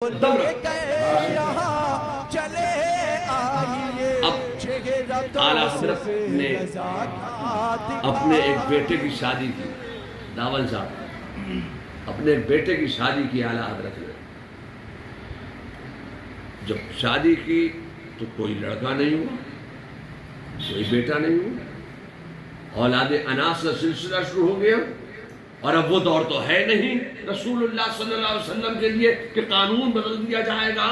اب اعلیٰ حضرت نے اپنے ایک بیٹے کی شادی کی، داول صاحب اپنے ایک بیٹے کی شادی کی اعلیٰ حضرت نے۔ جب شادی کی تو کوئی لڑکا نہیں ہوا، کوئی بیٹا نہیں ہوا، اولاد اناس کا سلسلہ شروع ہو گیا۔ اور اب وہ دور تو ہے نہیں رسول اللہ صلی اللہ علیہ وسلم کے لیے کہ قانون بدل دیا جائے گا،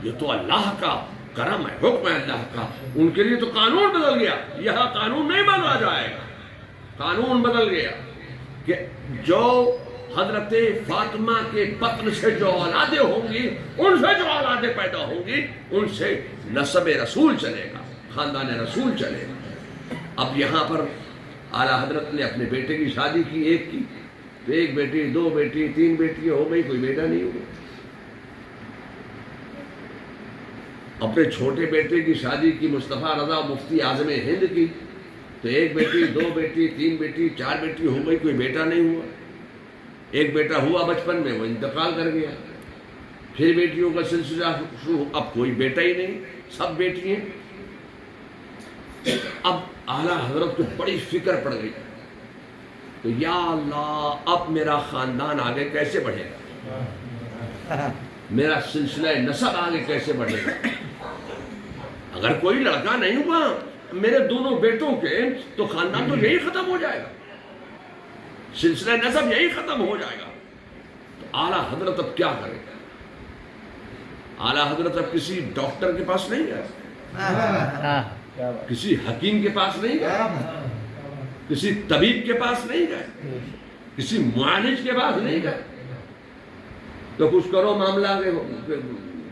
یہ تو اللہ کا کرم ہے، حکم ہے اللہ کا، ان کے لیے تو قانون بدل گیا، یہاں قانون نہیں بدلا جائے گا۔ قانون بدل گیا کہ جو حضرت فاطمہ کے بطن سے جو اولادیں ہوں گی، ان سے جو اولادیں پیدا ہوں گی، ان سے نسب رسول چلے گا، خاندان رسول چلے گا۔ اب یہاں پر اعلیٰ حضرت نے اپنے بیٹے کی شادی کی، ایک کی تو ایک بیٹی، دو بیٹی، تین بیٹی ہو گئی، کوئی بیٹا نہیں ہوا۔ اپنے چھوٹے بیٹے کی شادی کی مصطفیٰ رضا مفتی اعظم ہند کی تو ایک بیٹی، دو بیٹی، تین بیٹی، چار بیٹی ہو گئی، کوئی بیٹا نہیں ہوا۔ ایک بیٹا ہوا بچپن میں، وہ انتقال کر گیا، پھر بیٹیوں کا سلسلہ شروع، اب کوئی بیٹا ہی نہیں، سب بیٹی ہیں۔ اب اعلیٰ حضرت کو بڑی فکر پڑ گئی تو یا اللہ اب میرا خاندان آگے کیسے بڑھے گا، میرا سلسلہ نسب آگے کیسے بڑھے گا۔ اگر کوئی لڑکا نہیں ہوا میرے دونوں بیٹوں کے تو خاندان تو یہی ختم ہو جائے گا، سلسلہ نسب یہی ختم ہو جائے گا۔ تو اعلیٰ حضرت اب کیا کرے گا؟ اعلیٰ حضرت اب کسی ڈاکٹر کے پاس نہیں گئے، کسی حکیم کے پاس نہیں گئے، کسی طبیب کے پاس نہیں گئے، کسی معالج کے پاس نہیں گئے تو کچھ کرو معاملہ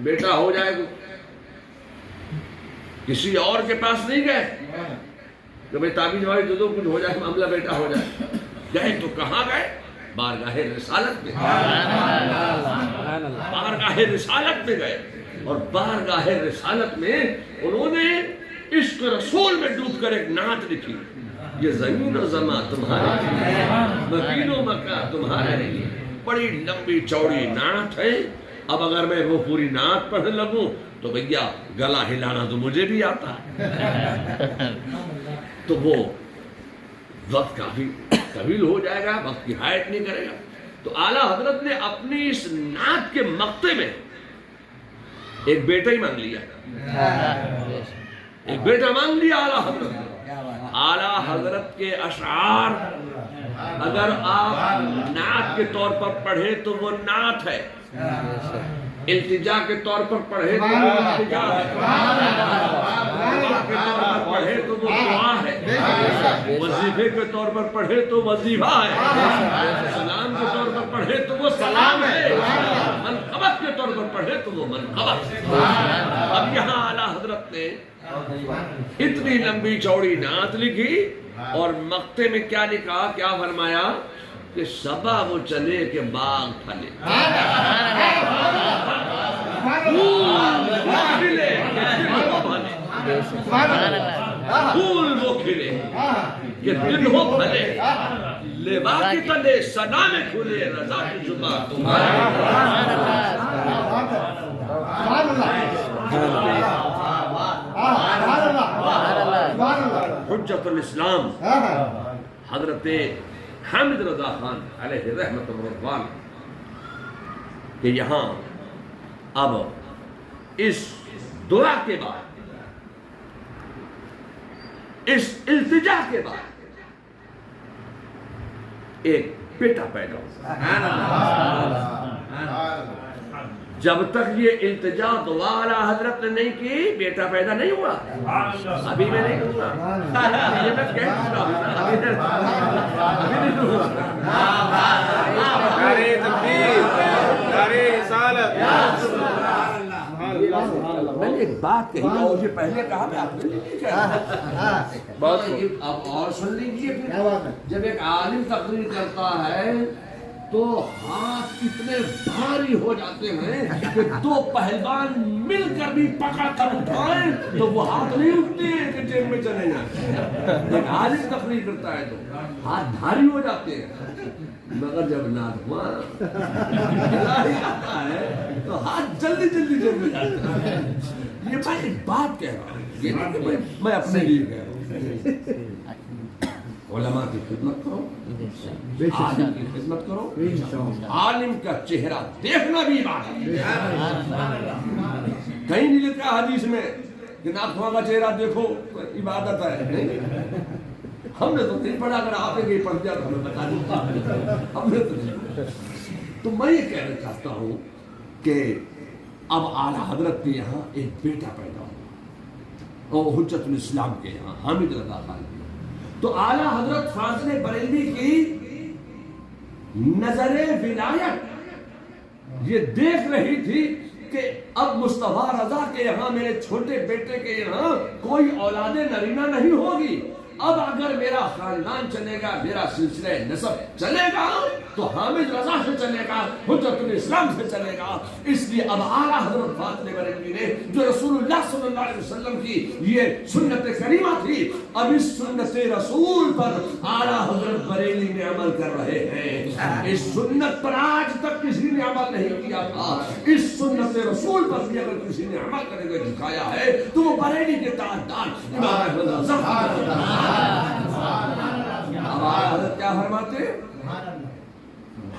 بیٹا ہو جائے گا۔ کسی اور کے پاس نہیں گئے کہ بھئی تعویذ والی دے دو کچھ ہو جائے، معاملہ بیٹا ہو جائے۔ گئے تو کہاں گئے؟ بارگاہ رسالت میں، بارگاہ رسالت میں گئے، اور بارگاہ رسالت میں انہوں نے عشق رسول میں ڈوب کر ایک نعت لکھی، یہ زمین و زمان تمہارے لیے، مکین و مکہ تمہارے لیے۔ بڑی لمبی چوڑی نعت ہے، اب اگر میں وہ پوری نعت پڑھنے لگوں تو بھیا گلا ہلانا تو مجھے بھی آتا ہے، تو وہ وقت کافی طویل ہو جائے گا، وقت کی حایت نہیں کرے گا۔ تو اعلیٰ حضرت نے اپنی اس نعت کے مقطع میں ایک بیٹا ہی مانگ لیا، ایک بیٹا مانگ لیا اعلیٰ حضرت نے۔ اعلیٰ حضرت کے اشعار اگر آپ نعت کے طور پر پڑھے تو وہ نعت ہے، التجا کے طور پر پڑھے تو وہ التجا ہے، دعا کے طور پر پڑھے تو وہ دعا ہے، وظیفے کے طور پر پڑھے تو وظیفہ ہے، سلام کے طور پر پڑھے تو وہ سلام ہے، منقبت کے طور پر پڑھے تو وہ منقبت ہے۔ اب یہاں اعلیٰ حضرت نے اتنی لمبی چوڑی نعت لکھی اور مقطع میں کیا لکھا، کیا فرمایا کہ صبا وہ چلے کہ باغ پھلے، پھول وہ کھلے کہ دل ہو پھلے، لیوا کی تلے سنا میں کھلے، رضا کی زبان تمہارے۔ حجت الاسلام حضرت حامد رضا خان علیہ رحمت و رضوان کہ یہاں اب اس دعا کے بعد، اس التجا کے بعد ایک بیٹا پیدا ہوا۔ جب تک یہ التجا دعا اعلیٰ حضرت نے نہیں کی بیٹا پیدا نہیں ہوا۔ ابھی میں نہیں کہوں گا، یہ میں کہہ چکا ہوں، ابھی نہیں کہوں گا۔ نعرہ تکبیر، نعرہ رسالت۔ میں نے ایک بات کہی اور یہ پہلے کہا میں آپ نے نہیں کہا، اب اور سن لیجئے پھر۔ جب ایک عالم تقریر کرتا ہے تو ہاتھ اتنے بھاری ہو جاتے ہیں کہ دو پہلوان مل کر بھی پکڑ کر اٹھائیں تو وہ ہاتھ نہیں اٹھتے ہیں کہ جیب میں چلے جائیں۔ ایک عالم تقریر کرتا ہے تو ہاتھ بھاری ہو جاتے ہیں۔ مگر جب ناتخواں الہی آتا ہے تو ہاتھ جلدی جلدی جب میں جاتا ہے. یہ میں ایک بات کہہ رہا ہوں, یہ نہیں کہ میں اپنے لیے کہہ رہا ہوں. علماء کی خدمت کرو, عالم کی خدمت کرو. عالم کا چہرہ دیکھنا بھی عبادت ہے. کہیں نہیں لکھا حدیث میں کہ ناتخواں کا چہرہ دیکھو عبادت ہے. نہیں, ہم نے تو نہیں پڑھا, اگر آپ نے پڑھ دیا تو ہمیں بتا دیں. ہم نے تو نہیں. تو میں یہ کہنا چاہتا ہوں کہ اب اعلیٰ حضرت کے یہاں ایک بیٹا پیدا ہوا, اور حجت الاسلام کے یہاں حامد رضا خان. تو اعلیٰ حضرت فاضل بریلوی کی نظر ولایت یہ دیکھ رہی تھی کہ اب مصطفیٰ رضا کے یہاں, میرے چھوٹے بیٹے کے یہاں کوئی اولاد نرینہ نہیں ہوگی. اب اگر میرا خاندان چلے گا, میرا سلسلہ نسب چلے گا تو حامد رضا سے چلے گا, حجت الاسلام سے چلے گا. اس لیے اب اعلیٰ حضرت فاضل بریلوی نے جو رسول اللہ صلی اللہ علیہ وسلم کی یہ سنت کریمہ تھی, اب اس سنت رسول پر اعلیٰ حضرت بریلوی میں عمل کر رہے ہیں. اس سنت پر آج تک کسی نے عمل نہیں کیا تھا. اس سنت رسول پر بھی اگر کسی نے عمل کرنے کو دکھایا ہے تو وہ بریلوی کے تاجدار امام احمد رضا. اب حضرت کیا فرماتے ہیں؟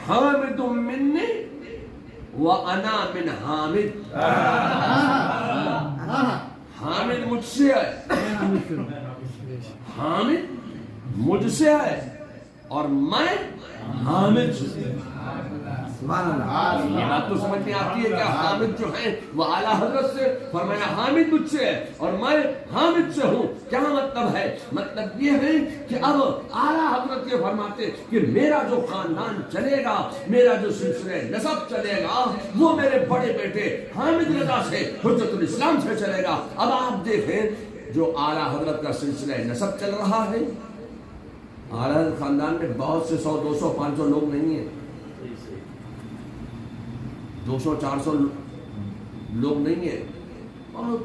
حامد منی وانا من حامد. حامد مجھ سے ہے, حامد مجھ سے ہے, اور میں حامد سے. یہ بات تو سمجھ میں آتی ہے کہ حامد جو ہے وہ اعلیٰ حضرت سے, فرمایا حامد مجھ سے ہے اور میں حامد سے ہوں. کیا مطلب ہے؟ مطلب یہ ہے کہ اب اعلیٰ حضرت یہ فرماتے کہ میرا جو خاندان چلے گا, میرا جو سلسلہ نسب چلے گا, وہ میرے بڑے بیٹے حامد رضا سے, حجت الاسلام سے چلے گا. اب آپ دیکھیں جو اعلیٰ حضرت کا سلسلہ نسب چل رہا ہے, اعلیٰ حضرت خاندان میں بہت سے 100 200 500 لوگ نہیں ہیں, 200 400 لوگ نہیں ہیں, اور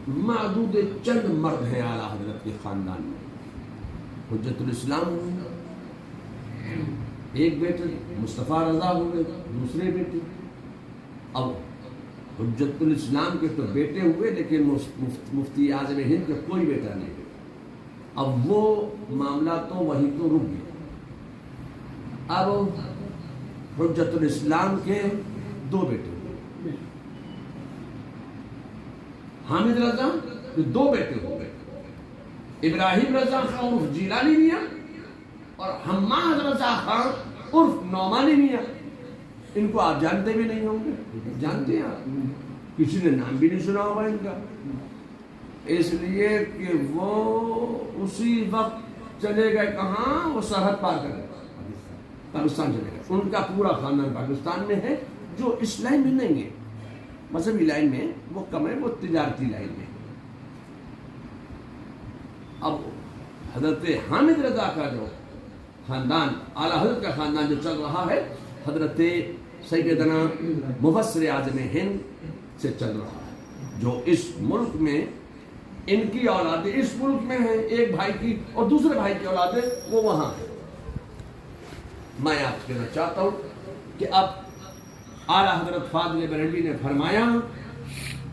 معدود چند مرد ہیں اعلیٰ حضرت کے خاندان میں. حجت الاسلام ایک بیٹے, مصطفیٰ رضا ہوئے دوسرے بیٹے. اب حجت الاسلام کے تو بیٹے ہوئے لیکن مفتی اعظم ہند کے کوئی بیٹا نہیں. اب وہ معاملہ تو وہیں تو رک گیا. اب حجت الاسلام کے 2 بیٹے, حامد رضا کے 2 بیٹے ہو گئے, ابراہیم رضا خان عرف جیلانی میاں اور حماد رضا خان عرف نعمانی میاں. ان کو آپ جانتے بھی نہیں ہوں گے, جانتے ہیں آپ, کسی نے نام بھی نہیں سنا ہوگا ان کا, اس لیے کہ وہ اسی وقت چلے گئے کہاں, وہ سرحد پار کر گئے, پاکستان چلے گئے. ان کا پورا خاندان پاکستان میں ہے, جو اس لائن میں نہیں ہے, مذہبی لائن میں وہ کم ہے, وہ تجارتی لائن میں. اب حضرت حامد رضا کا جو خاندان, اعلیٰ حضرت کا خاندان جو چل رہا ہے, حضرت سیدنا مفسر اعظم ہند سے چل رہا ہے, جو اس ملک میں ان کی اولادیں اس ملک میں ہیں, ایک بھائی کی اور دوسرے بھائی کی اولادیں وہ وہاں ہیں. میں آپ سے کہنا چاہتا ہوں کہ اب اعلیٰ حضرت فاضل بریلوی نے فرمایا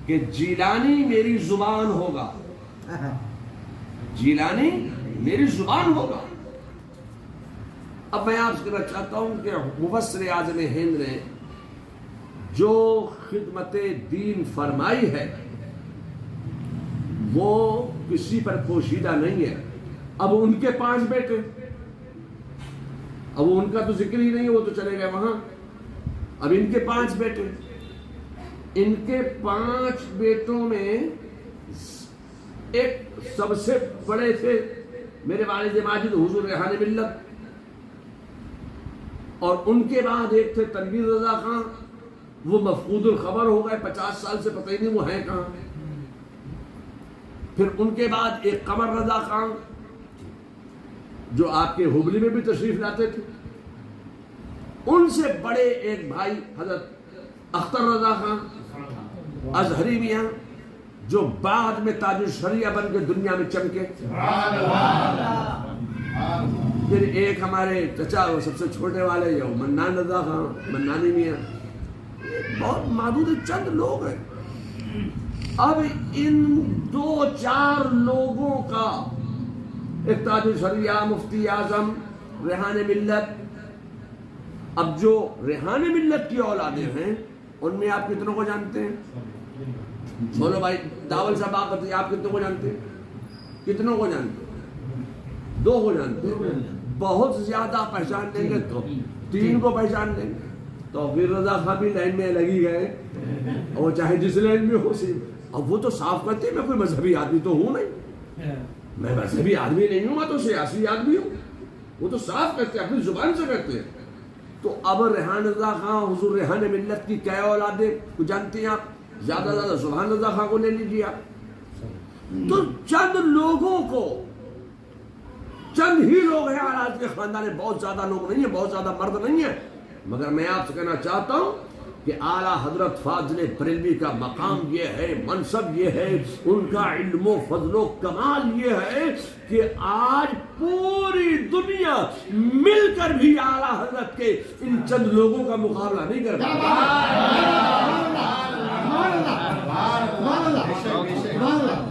کہ جیلانی میری زبان ہوگا, جیلانی میری زبان ہوگا. اب میں آپ سے کہنا چاہتا ہوں کہ مفسر اعظم ہند نے جو خدمت دین فرمائی ہے وہ کسی پر پوشیدہ نہیں ہے. اب ان کے 5 بیٹے, اب ان کا تو ذکر ہی نہیں ہے, وہ تو چلے گئے وہاں. اب ان کے 5 بیٹے, ان کے 5 بیٹوں میں ایک سب سے بڑے تھے میرے والد ماجد حضور ریحان ملت, اور ان کے بعد ایک تھے تنویر رضا خان, وہ مفقود الخبر ہو گئے, 50 سال سے پتہ ہی نہیں وہ ہیں کہاں. پھر ان کے بعد ایک قمر رضا خان جو آپ کے ہبلی میں بھی تشریف لاتے تھے. ان سے بڑے ایک بھائی حضرت اختر رضا خان ازہری میاں, جو بعد میں تاج الشریعہ بن کے دنیا میں چمکے. پھر ایک ہمارے چچا وہ سب سے چھوٹے والے جو منان رضا خان منانی میاں، بہت محدود چند لوگ ہیں۔ اب ان 2-4 لوگوں کا، ایک تاج الشریعہ مفتی اعظم ریحان ملت، اب جو ریحان ملت کی اولادیں ہیں ان میں آپ کتنوں کو جانتے ہیں؟ بولو بھائی، داول صاحب آپ کتنوں کو جانتے ہیں؟ کتنوں کو جانتے ہیں؟ 2 کو جانتے ہیں۔ بہت زیادہ پہچان دیں گے تو 3 کو پہچان دیں گے۔ تو پھر رضا خان بھی لائن میں لگی گئے، اور چاہے جس لائن میں ہو سی۔ اب وہ تو صاف کرتے ہیں میں کوئی مذہبی آدمی تو ہوں نہیں، میں مذہبی آدمی نہیں ہوں، میں تو سیاسی آدمی ہوں۔ وہ تو صاف کرتے ہیں، اپنی زبان سے کرتے ہیں۔ تو اب ریحان رضا خان حضور ریحان ملت کی کیا اولادیں کو جانتے ہیں آپ؟ زیادہ زیادہ سبحان رضا خان کو لے لیجیے آپ۔ تو چند لوگوں کو، چند ہی لوگ ہیں آج کے خاندان میں، بہت زیادہ لوگ نہیں ہیں، بہت زیادہ مرد نہیں ہیں، مگر میں آپ سے کہنا چاہتا ہوں کہ اعلیٰ حضرت فاضل بریلوی کا مقام یہ ہے، منصب یہ ہے، ان کا علم و فضل و کمال یہ ہے کہ آج پوری دنیا مل کر بھی اعلیٰ حضرت کے ان چند لوگوں کا مقابلہ نہیں کر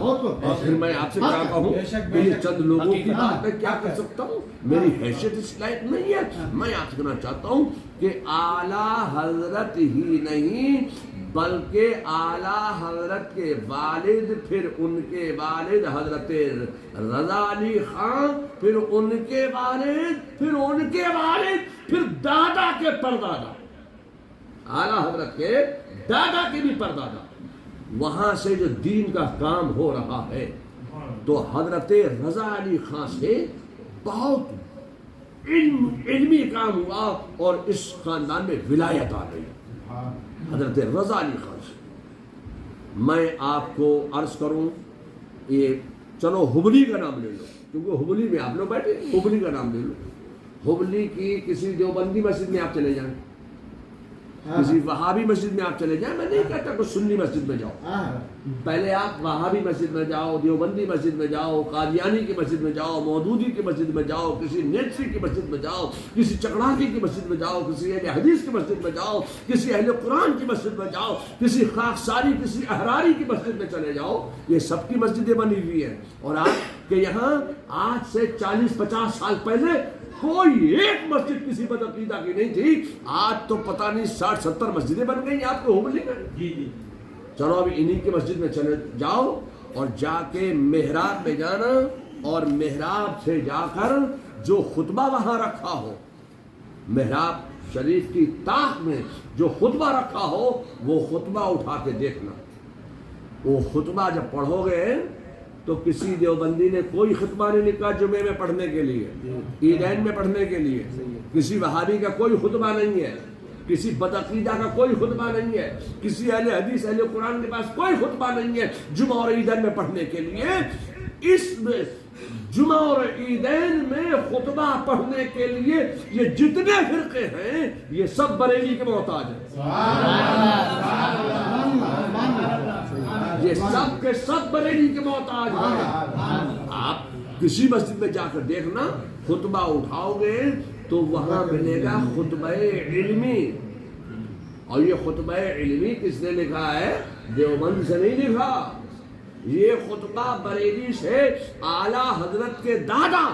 اور پھر میں آپ سے کیا کہوں کہ یہ چند لوگوں کی بات میں کیا کر سکتا ہوں، میری حیثیت اس لائق نہیں ہے۔ میں آپ سے کہنا چاہتا ہوں کہ اعلیٰ حضرت ہی نہیں بلکہ اعلیٰ حضرت کے والد، پھر ان کے والد حضرت رضا علی خان، پھر ان کے والد، پھر ان کے والد، پھر دادا کے پردادا، اعلیٰ حضرت کے دادا کے بھی پردادا، وہاں سے جو دین کا کام ہو رہا ہے تو حضرت رضا علی خان سے بہت علمی کام ہوا اور اس خاندان میں ولایت آ گئی حضرت رضا علی خان سے۔ میں آپ کو عرض کروں، یہ چلو ہبلی کا نام لے لو، کیونکہ ہبلی میں آپ لوگ بیٹھے، ہبلی کا نام لے لو۔ ہبلی کی کسی دیوبندی مسجد میں آپ چلے جائیں، کسی وہابی مسجد میں آپ چلے جائیں، میں نہیں کہتا کہ سنی مسجد میں جاؤ، پہلے آپ وہابی مسجد میں جاؤ، دیوبندی مسجد میں جاؤ، قادیانی کی مسجد میں جاؤ، مودودی کی مسجد میں جاؤ، کسی نیچری کی مسجد میں جاؤ، کسی چکڑاکی کی مسجد میں جاؤ، کسی اہل حدیث کی مسجد میں جاؤ، کسی اہل قرآن کی مسجد میں جاؤ، کسی خاکساری، کسی احراری کی مسجد میں چلے جاؤ، یہ سب کی مسجدیں بنی ہوئی ہیں۔ اور آپ کے یہاں آج سے 40-50 سال پہلے کوئی ایک مسجد کسی بدعقیدہ کی نہیں تھی، آج تو پتہ نہیں 60-70 مسجدیں بن گئی آپ کو ہبلی میں۔ چلو ابھی انہی کی مسجد میں چلے جاؤ اور جا کے محراب میں جانا، اور محراب سے جا کر جو خطبہ وہاں رکھا ہو، محراب شریف کی طاق میں جو خطبہ رکھا ہو، وہ خطبہ اٹھا کے دیکھنا۔ وہ خطبہ جب پڑھو گے تو کسی دیوبندی نے کوئی خطبہ نہیں لکھا جمعے میں پڑھنے کے لیے، عیدین میں پڑھنے کے لیے، کسی وہابی کا کوئی خطبہ نہیں ہے، کسی بدعقیدہ کا کوئی خطبہ نہیں ہے، کسی اہل حدیث اہل قرآن کے پاس کوئی خطبہ نہیں ہے جمعہ اور عیدین میں پڑھنے کے لیے۔ اس میں جمعہ اور عیدین میں خطبہ پڑھنے کے لیے یہ جتنے فرقے ہیں یہ سب بریلی کے محتاج ہیں، یہ سب کے سب بریلی کے محتاج ہیں۔ آپ کسی مسجد میں جا کر دیکھنا، خطبہ اٹھاؤ گے تو وہاں ملے گا خطبہ علمی، اور یہ خطبہ علمی کس نے لکھا ہے؟ دیوبند سے نہیں لکھا، یہ خطبہ بریلی سے اعلیٰ حضرت کے دادا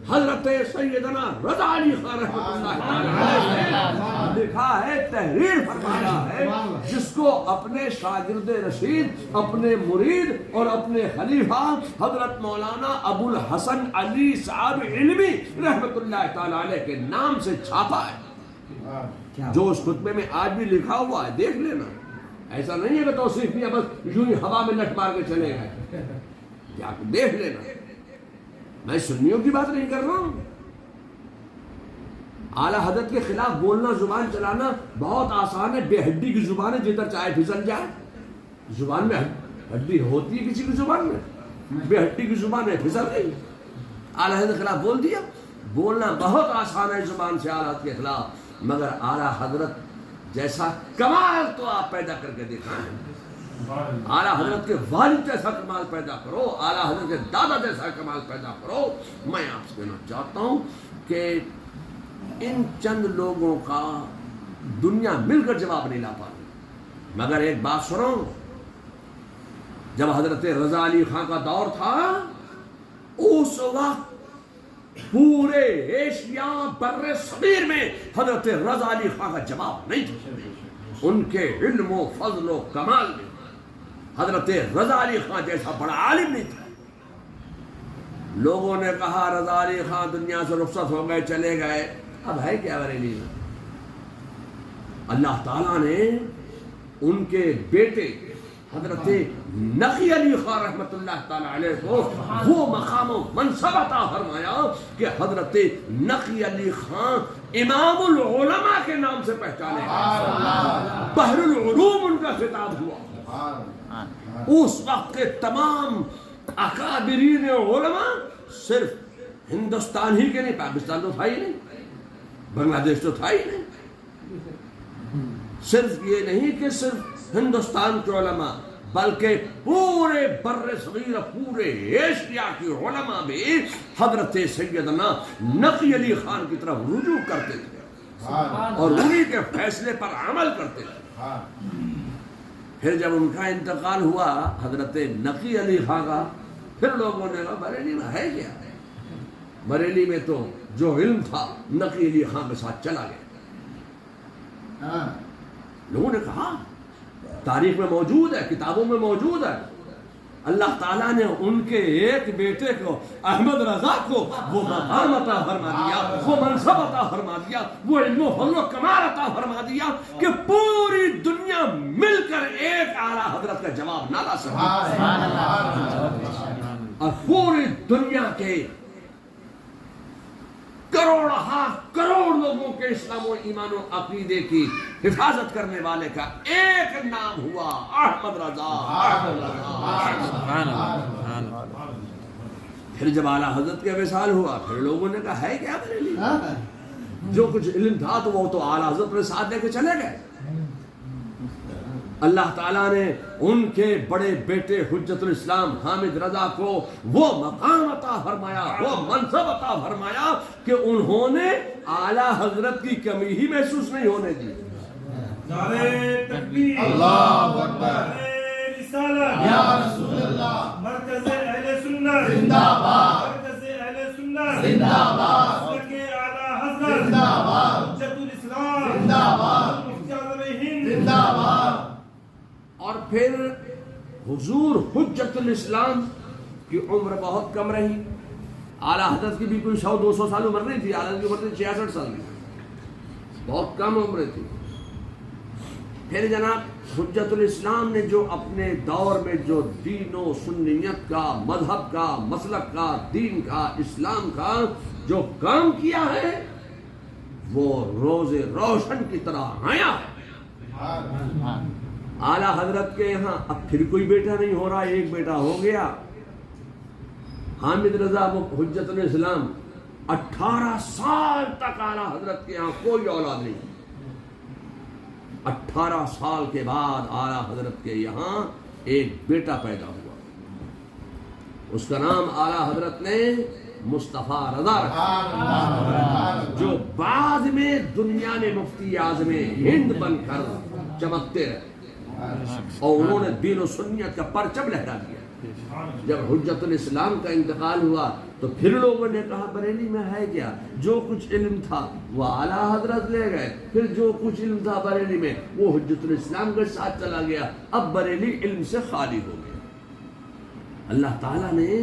حضرت سیدنا رضا علی خان رحمۃ اللہ علیہ لکھا ہے، تحریر فرمایا ہے، جس کو اپنے شاگرد رشید، اپنے مرید اور اپنے خلیفہ حضرت مولانا ابو الحسن علی صاحب علمی رحمۃ اللہ تعالی علیہ کے نام سے چھاپا ہے، جو اس خطبے میں آج بھی لکھا ہوا ہے، دیکھ لینا۔ ایسا نہیں ہے کہ توصیف نہیں ہے بس یوں ہی ہوا میں لٹ مار کے چلے گئے، جا کے دیکھ لینا۔ میں سنیوں کی بات نہیں کر رہا ہوں، اعلیٰ حضرت کے خلاف بولنا، زبان چلانا بہت آسان ہے، بے ہڈی کی زبان ہے، جدھر چاہے پھسل جائے۔ زبان میں ہڈی ہوتی ہے کسی کی زبان میں؟ بے ہڈی کی زبان ہے، پھسل گئی، اعلیٰ حضرت کے خلاف بول دیا۔ بولنا بہت آسان ہے زبان سے اعلیٰ حضرت کے خلاف، مگر اعلیٰ حضرت جیسا کمال تو آپ پیدا کر کے دکھائیں۔ اعلیٰ حضرت کے والد جیسا کمال پیدا کرو، اعلیٰ حضرت کے دادا جیسا کمال پیدا کرو۔ میں آپ سے کہنا چاہتا ہوں کہ ان چند لوگوں کا دنیا مل کر جواب نہیں لا پاتی، مگر ایک بات سنو، جب حضرت رضا علی خان کا دور تھا اس وقت پورے ایشیا بر صغیر میں حضرت رضا علی خان کا جواب نہیں تھا۔ ان کے علم و فضل و کمال میں حضرت رضا علی خان جیسا بڑا عالم نہیں تھا۔ لوگوں نے کہا رضا علی خان دنیا سے رخصت ہو گئے، چلے گئے، اب ہے کیا بریلی میں؟ اللہ تعالیٰ نے ان کے بیٹے حضرت نقی علی خان رحمت اللہ تعالیٰ علیہ کو وہ مقام و منصب عطا فرمایا کہ حضرت نقی علی خان امام العلماء کے نام سے پہچانے گئے، بحر العلوم ان کا خطاب ہوا۔ اس وقت کے تمام اکابرین علماء صرف ہندوستان ہی کے نہیں، پاکستان تو تھا ہی نہیں، بنگلہ دیش تو تھا ہی نہیں، صرف یہ نہیں کہ صرف ہندوستان کے علماء بلکہ پورے بر صغیر، پورے ایشیا کی علماء بھی حضرت سیدنا نقی علی خان کی طرف رجوع کرتے تھے اور انہی کے فیصلے پر عمل کرتے تھے۔ پھر جب ان کا انتقال ہوا حضرت نقی علی خان کا، پھر لوگوں نے کہا بریلی میں ہے کیا؟ بریلی میں تو جو علم تھا نقی علی خان کے ساتھ چلا گیا۔ لوگوں نے کہا تاریخ میں موجود ہے، کتابوں میں موجود ہے، اللہ تعالیٰ نے ان کے ایک بیٹے کو احمد رضا کو وہ مقام عطا فرما دیا، وہ منصب عطا فرما دیا، وہ علم و فضل و کمال عطا فرما دیا کہ پوری دنیا مل کر ایک اعلیٰ حضرت کا جواب نہ لا سکتی، اور پوری دنیا کے کروڑ لوگوں کے اسلام و ایمان و عقیدے کی حفاظت کرنے والے کا ایک نام ہوا احمد رضا۔ پھر جب اعلیٰ حضرت کا وصال ہوا پھر لوگوں نے کہا ہے کیا بریلی؟ جو کچھ علم تھا تو وہ تو اعلیٰ حضرت نے ساتھ لے کے چلے گئے۔ اللہ تعالیٰ نے ان کے بڑے بیٹے حجت الاسلام حامد رضا کو وہ مقام عطا فرمایا، وہ منصب عطا فرمایا کہ انہوں نے اعلیٰ حضرت کی کمی ہی محسوس نہیں ہونے دی۔ نعرہ تکبیر، اللہ اکبر، نعرہ رسالت، یا رسول اللہ، مرکز اہل سنت زندہ باد، مرکز اہل سنت زندہ باد، مسلک اعلیٰ حضرت زندہ باد، حجت الاسلام زندہ باد، مفتی اعظم ہند زندہ باد۔ اور پھر حضور حجت الاسلام کی عمر بہت کم رہی، اعلیٰ حضرت کی بھی کوئی 100-200 سال عمر نہیں تھی، اعلیٰ حضرت کی عمر تھی 66 سال کی، بہت کم عمر تھی۔ پھر جناب حجت الاسلام نے جو اپنے دور میں جو دین و سنیت کا، مذہب کا، مسلک کا، دین کا، اسلام کا جو کام کیا ہے وہ روز روشن کی طرح آیا ہے۔ اعلیٰ حضرت کے یہاں اب پھر کوئی بیٹا نہیں ہو رہا، ایک بیٹا ہو گیا حامد رضا حجت الاسلام، 18 سال تک اعلیٰ حضرت کے یہاں کوئی اولاد نہیں۔ 18 سال کے بعد اعلیٰ حضرت کے یہاں ایک بیٹا پیدا ہوا، اس کا نام اعلیٰ حضرت نے مصطفیٰ رضا رکھا، جو بعد میں دنیا میں مفتی اعظم ہند بن کر چمکتے رہے اور انہوں نے دین و سنیت کا پرچم لہرا دیا۔ جب حجت الاسلام کا انتقال ہوا تو پھر لوگوں نے کہا بریلی میں ہے کیا؟ جو کچھ علم تھا وہ اعلیٰ حضرت لے گئے، پھر جو کچھ علم تھا بریلی میں وہ حجت الاسلام کے ساتھ چلا گیا، اب بریلی علم سے خالی ہو گیا۔ اللہ تعالیٰ نے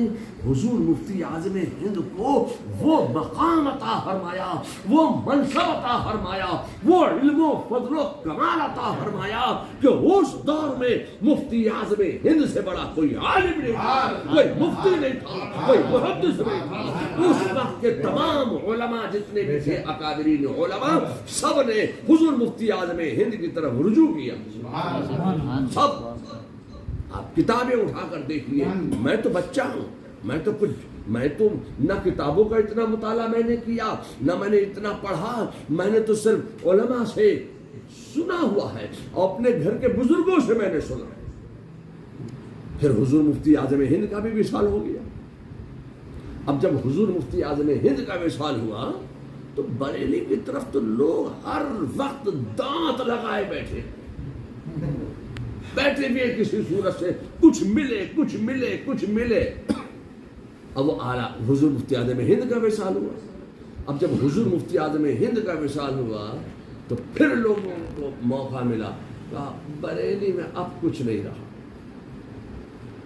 حضور مفتی اعظم ہند کو وہ مقام عطا فرمایا، وہ منصب عطا فرمایا، وہ علم و فضل و کمال عطا فرمایا کہ اس دور میں مفتی اعظم ہند سے بڑا کوئی عالم نہیں تھا، کوئی مفتی نہیں تھا، کوئی محدث نہیں تھا۔ اس وقت کے تمام علماء جتنے بھی تھے اکابرین علماء، سب نے حضور مفتی اعظم ہند کی طرف رجوع کیا، سب۔ آپ کتابیں اٹھا کر دیکھیے، میں تو بچہ ہوں، میں تو نہ کتابوں کا اتنا مطالعہ میں نے کیا، نہ میں نے اتنا پڑھا، میں نے تو صرف علماء سے سنا ہوا ہے اور اپنے گھر کے بزرگوں سے میں نے سنا۔ پھر حضور مفتی اعظم ہند کا بھی وصال ہو گیا. اب جب حضور مفتی اعظم ہند کا وصال ہوا تو بریلی کی طرف تو لوگ ہر وقت دانت لگائے بیٹھے بھی کسی صورت سے کچھ ملے. اب وہ اعلیٰ حضور مفتی اعظم ہند کا وصال ہوا. اب جب حضور مفتی اعظم ہند کا وصال ہوا تو پھر لوگوں کو موقع ملا. کہا بریلی میں اب کچھ نہیں رہا.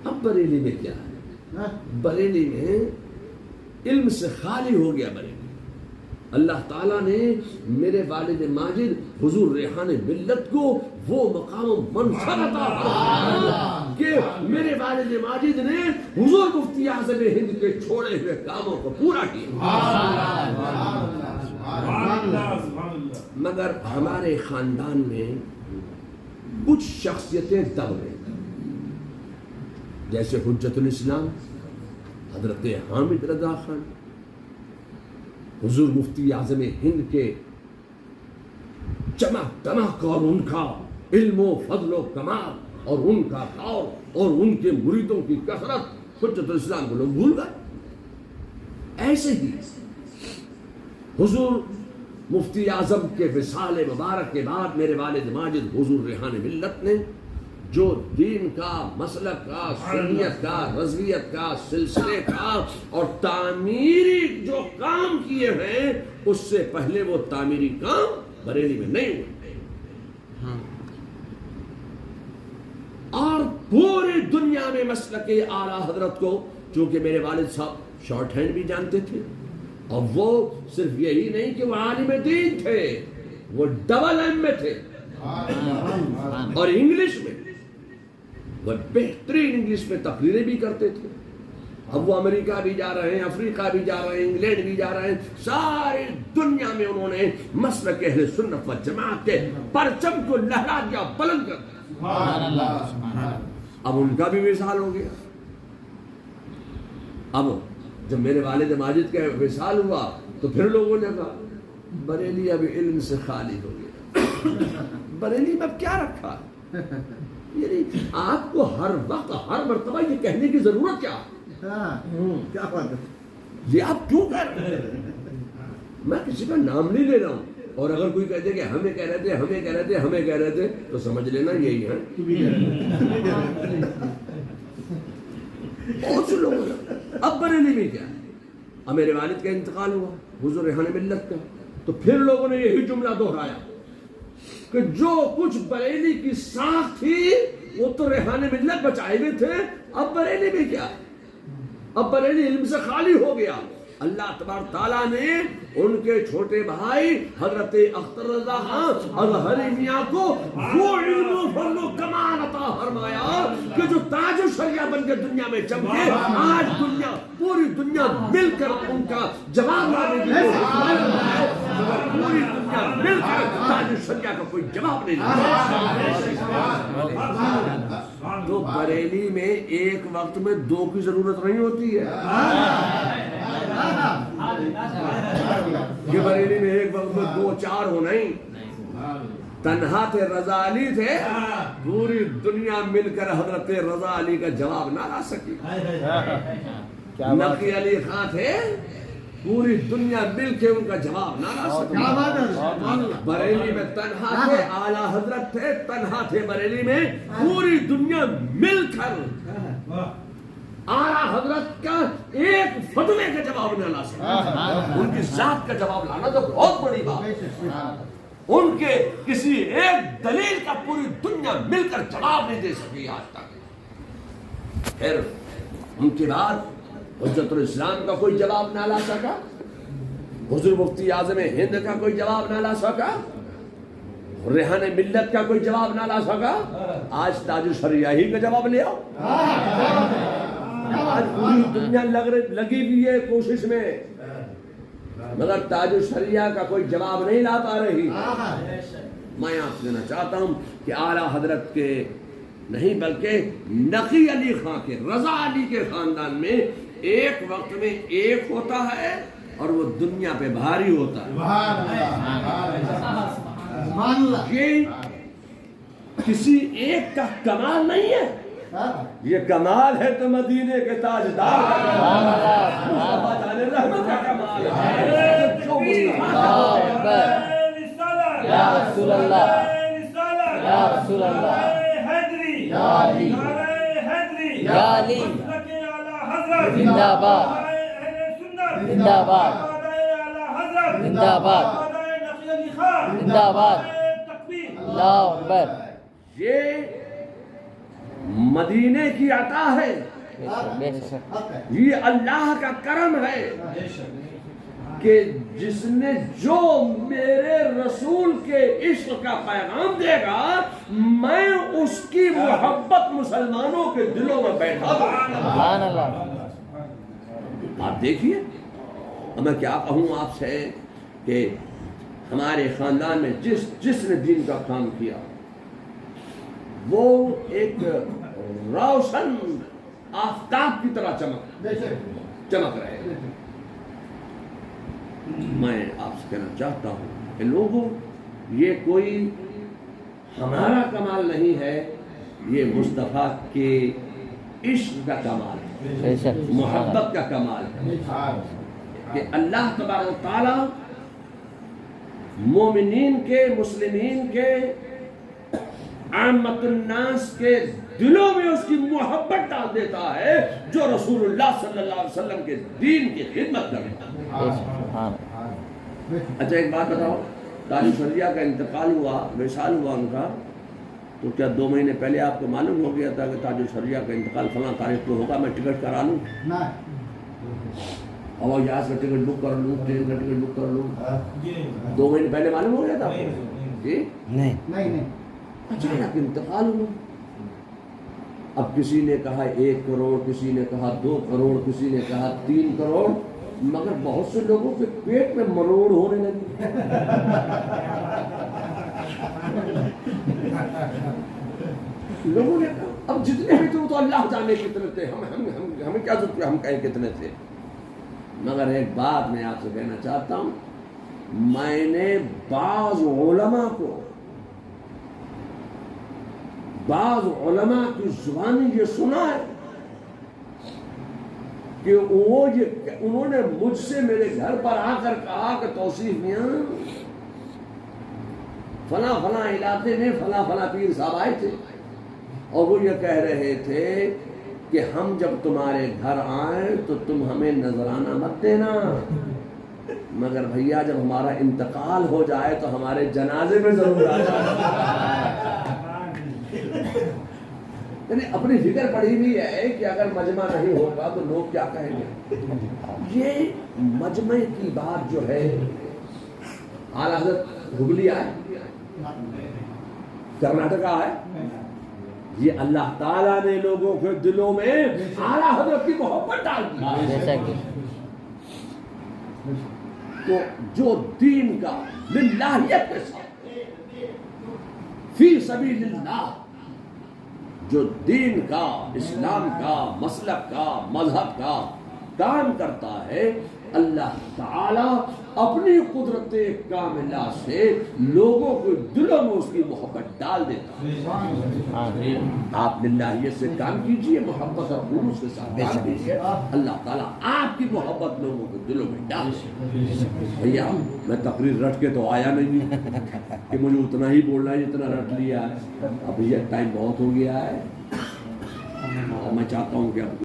اب بریلی میں کیا ہے؟ بریلی میں علم سے خالی ہو گیا بریلی. اللہ تعالیٰ نے میرے والد ماجد حضور ریحان ملت کو وہ مقام و منصب عطا فرمایا کہ میرے والد ماجد نے حضور مفتی اعظم ہند کے چھوڑے ہوئے کاموں کو پورا کیا. مگر ہمارے خاندان میں کچھ شخصیتیں دب گئی، جیسے حجت الاسلام حضرت حامد رضا خان، حضور مفتی اعظم ہند کے چمک دمک اور ان کا علم و فضل و کمال اور ان کا قول اور ان کے مریدوں کی کثرت، حجت الاسلام کو لوگ بھول گئے. ایسے ہی حضور مفتی اعظم کے وصال مبارک کے بعد میرے والد ماجد حضور ریحان ملت نے جو دین کا، مسلک کا، سنیت کا، رضویت کا، سلسلے کا اور تعمیری جو کام کیے ہیں، اس سے پہلے وہ تعمیری کام بریلی میں نہیں ہوئے. اور پوری دنیا میں مسلک اعلیٰ حضرت کو، چونکہ میرے والد صاحب شارٹ ہینڈ بھی جانتے تھے، اور وہ صرف یہی نہیں کہ وہ عالم دین تھے، وہ ڈبل ایم میں تھے اور انگلش میں وہ بہترین انگلش میں تقریریں بھی کرتے تھے. اب وہ امریکہ بھی جا رہے ہیں، افریقہ بھی جا رہے ہیں، انگلینڈ بھی جا رہے ہیں، ساری دنیا میں انہوں نے مسلک اہل سنت و جماعت کے پرچم کو لہرا دیا، بلند کر دیا. اب ان کا بھی وصال ہو گیا. اب جب میرے والد ماجد کا وصال ہوا تو پھر لوگوں نے کہا بریلی اب علم سے خالی ہو گیا. بریلی میں اب کیا رکھا؟ یعنی آپ کو ہر وقت ہر مرتبہ یہ کہنے کی ضرورت کیا بات ہے؟ یہ آپ کیوں کہہ رہے ہیں؟ میں کسی کا نام نہیں لے رہا ہوں، اور اگر کوئی کہتے کہ ہمیں کہہ رہے تھے تو سمجھ لینا یہی ہے. بہت سے لوگ اب بریلی میں کیا ہے؟ اب میرے والد کا انتقال ہوا حضور ریحان ملت کا، تو پھر لوگوں نے یہی جملہ دہرایا کہ جو کچھ بریلی کی ساکھ تھی وہ تو ریحان ملت بچائے ہوئے تھے، اب بریلی میں کیا؟ اب بریلی علم سے خالی ہو گیا. اللہ تبارک تعالیٰ نے ان کے چھوٹے بھائی حضرت اختر رضا خان اظہری میاں کو وہ علم و فضل و کمال عطا فرمایا کہ جو تاج الشریعہ بن کے دنیا میں چمکے. آج دنیا، پوری دنیا مل کر ان کا جواب لانے کی کوشش کر رہی ہے، مگر پوری دنیا مل کر تاج الشریعہ کا کوئی جواب نہیں دے. تو بریلی میں ایک وقت میں دو کی ضرورت نہیں ہوتی ہے کہ بریلی میں ایک وقت میں دو چار ہو. نہیں، تنہا تھے، رضا علی تھے، پوری دنیا مل کر حضرت رضا علی کا جواب نہ لا سکی. نقی علی خان تھے، پوری دنیا مل کے ان کا جواب نہ لا سکی. بریلی میں تنہا تھے، اعلیٰ حضرت تھے، تنہا تھے بریلی میں، پوری دنیا مل کر اعلیٰ حضرت کا ایک فتوے کا جواب نہ لا سکے. ان کی ذات کا جواب لانا تو بہت بڑی بات ہے. ان کے کسی ایک دلیل کا پوری دنیا مل کر جواب نہیں دے سکی آج تک. پھر ان کے بعد حجت الاسلام کا کوئی جواب نہ لا سکا، حضور مفتی اعظم ہند کا کوئی جواب نہ لا سکا، ریحان ملت کا کوئی جواب نہ لا سکا. آج تاج الشریعہ ہی کا جواب لے آؤ. آج پوری دنیا لگی ہوئی ہے کوشش میں، مگر تاج الشریعہ کا کوئی جواب نہیں لا پا رہی. میں آپ سے کہنا چاہتا ہوں کہ اعلیٰ حضرت کے نہیں بلکہ نقی علی خان کے، رضا علی کے خاندان میں ایک وقت میں ایک ہوتا ہے اور وہ دنیا پہ بھاری ہوتا ہے. یہ کسی ایک کا کمال نہیں ہے، یہ کمال ہے تو مدینے کے تاجدار کا کمال ہے، مصطفیٰ جان رحمت کا کمال ہے، جو مصطفیٰ یا رسول اللہ یا رسول اللہ یا علی یا علی زندہ باد زندہ باد زندہ باد زندہ باد اللہ اکبر۔ یہ مدینے کی عطا ہے، بے شک یہ اللہ کا کرم ہے کہ جس نے جو میرے رسول کے عشق کا پیغام دے گا میں اس کی محبت مسلمانوں کے دلوں میں بیٹھا دوں۔ سبحان اللہ۔ آپ دیکھیے، میں کیا کہوں آپ سے کہ ہمارے خاندان میں جس نے دین کا کام کیا وہ ایک روشن آفتاب کی طرح چمک رہے ہیں۔ میں آپ سے کہنا چاہتا ہوں کہ لوگوں، یہ کوئی ہمارا کمال نہیں ہے، یہ مصطفیٰ کے عشق کا کمال ہے، بے شک محبت کا کمال ہے کہ اللہ تبارک و تعالی مومنین کے، مسلمین کے، عامت الناس کے دلوں میں اس کی محبت ڈال دیتا ہے جو رسول اللہ صلی اللہ علیہ وسلم کے دین کی خدمت کرتا ہے۔ اچھا ایک بات بتاؤ، تاج الشریعہ کا انتقال ہوا، وصال ہوا ان کا، تو کیا 2 مہینے پہلے آپ کو معلوم ہو گیا تھا کہ تاج الشریعہ کا انتقال فلاں تاریخ کو ہوگا، میں ٹکٹ کرا لوں، ہوائی جہاز کا ٹکٹ بک کر لوں، ٹرین کا ٹکٹ بک کر لوں؟ 2 مہینے پہلے معلوم ہو گیا تھا؟ جی نہیں اچانک انتقال ہوا۔ اب کسی نے کہا 1 کروڑ، کسی نے کہا 2 کروڑ، کسی نے کہا 3 کروڑ، مگر بہت سے لوگوں کے پیٹ میں مروڑ ہونے لگی۔ لوگوں نے کہا اب جتنے بھی تھے تو اللہ جانے کتنے تھے، ہمیں کیا ضرورت ہے ہم کہیں کتنے تھے۔ مگر ایک بات میں آپ سے کہنا چاہتا ہوں، میں نے بعض علماء کی زبانی یہ سنا ہے کہ انہوں نے مجھ سے میرے گھر پر آ کر کہا کہ توصیف میاں فلاں فلاں علاقے میں فلاں فلاں پیر صاحب آئے تھے اور وہ یہ کہہ رہے تھے کہ ہم جب تمہارے گھر آئیں تو تم ہمیں نذرانہ مت دینا، مگر بھیا جب ہمارا انتقال ہو جائے تو ہمارے جنازے میں ضرور آ جانا۔ یعنی اپنی فکر پڑی ہوئی ہے کہ اگر مجمع نہیں ہوگا تو لوگ کیا کہیں گے۔ یہ مجمع کی بات جو ہے، اعلیٰ حضرت ہبلی آئے، کرناٹکا ہے، یہ اللہ تعالیٰ نے لوگوں کے دلوں میں اعلیٰ حضرت کی محبت ڈال دی۔ تو جو دین کا للہیت کے ساتھ فی سبیل اللہ، جو دین کا، اسلام کا، مسلک کا، مذہب کا کام کرتا ہے، اللہ تعالیٰ اپنی قدرت کاملہ سے لوگوں کے دلوں میں اس کی محبت ڈال دیتا ہے۔ آپ للہیت سے کام کیجئے، محبت اور خلوص کے ساتھ کام کیجئے، اللہ تعالیٰ آپ کی محبت لوگوں کے دلوں میں ڈال دے۔ بھیا میں تقریر رٹ کے تو آیا نہیں کہ مجھے اتنا ہی بولنا ہے جتنا رٹ لیا ہے۔ اب یہ ٹائم بہت ہو گیا ہے اور میں چاہتا ہوں کہ اب